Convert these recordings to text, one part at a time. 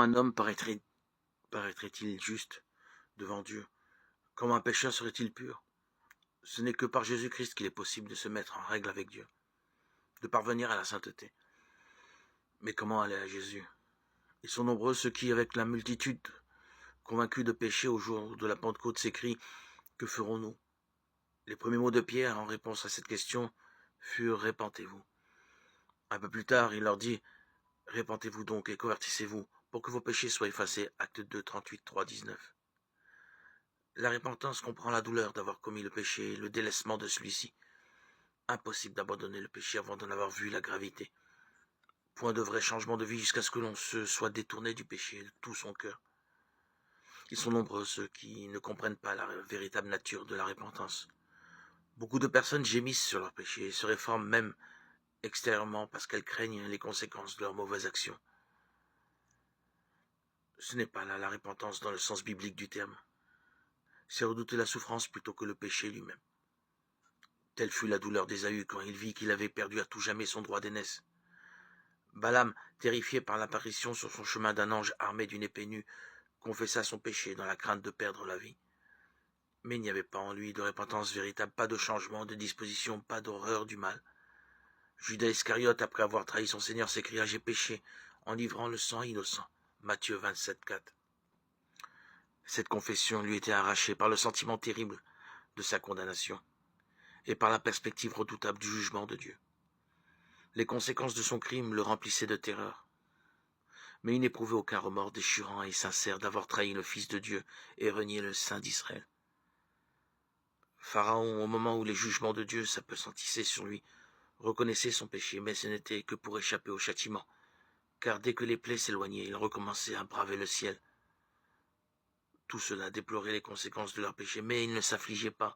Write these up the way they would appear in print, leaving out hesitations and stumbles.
un homme paraîtrait-il juste devant Dieu? Comment un pécheur serait-il pur? Ce n'est que par Jésus-Christ qu'il est possible de se mettre en règle avec Dieu, de parvenir à la sainteté. Mais comment aller à Jésus? Ils sont nombreux ceux qui, avec la multitude, convaincus de péché au jour de la Pentecôte, s'écrient « Que ferons-nous » Les premiers mots de Pierre en réponse à cette question furent « Répentez-vous ». Un peu plus tard, il leur dit « Répentez-vous donc et convertissez-vous pour que vos péchés soient effacés » Acte 2, 38, 3, 19. La repentance comprend la douleur d'avoir commis le péché et le délaissement de celui-ci. Impossible d'abandonner le péché avant d'en avoir vu la gravité. Point de vrai changement de vie jusqu'à ce que l'on se soit détourné du péché de tout son cœur. Ils sont nombreux ceux qui ne comprennent pas la véritable nature de la repentance. Beaucoup de personnes gémissent sur leur péché et se réforment même extérieurement parce qu'elles craignent les conséquences de leurs mauvaises actions. Ce n'est pas là la repentance dans le sens biblique du terme. C'est redouter la souffrance plutôt que le péché lui-même. Telle fut la douleur d'Ésaü quand il vit qu'il avait perdu à tout jamais son droit d'aînesse. Balaam, terrifié par l'apparition sur son chemin d'un ange armé d'une épée nue, confessa son péché dans la crainte de perdre la vie. Mais il n'y avait pas en lui de repentance véritable, pas de changement de disposition, pas d'horreur du mal. Judas Iscariote, après avoir trahi son Seigneur, s'écria « J'ai péché » en livrant le sang innocent. Matthieu 27, 4. Cette confession lui était arrachée par le sentiment terrible de sa condamnation et par la perspective redoutable du jugement de Dieu. Les conséquences de son crime le remplissaient de terreur. Mais il n'éprouvait aucun remords déchirant et sincère d'avoir trahi le Fils de Dieu et renié le Saint d'Israël. Pharaon, au moment où les jugements de Dieu s'appesantissaient sur lui, reconnaissait son péché, mais ce n'était que pour échapper au châtiment, car dès que les plaies s'éloignaient, il recommençait à braver le ciel. Tout cela déplorait les conséquences de leur péché, mais ils ne s'affligeaient pas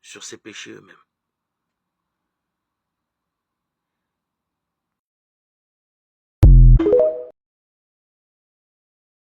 sur ces péchés eux-mêmes.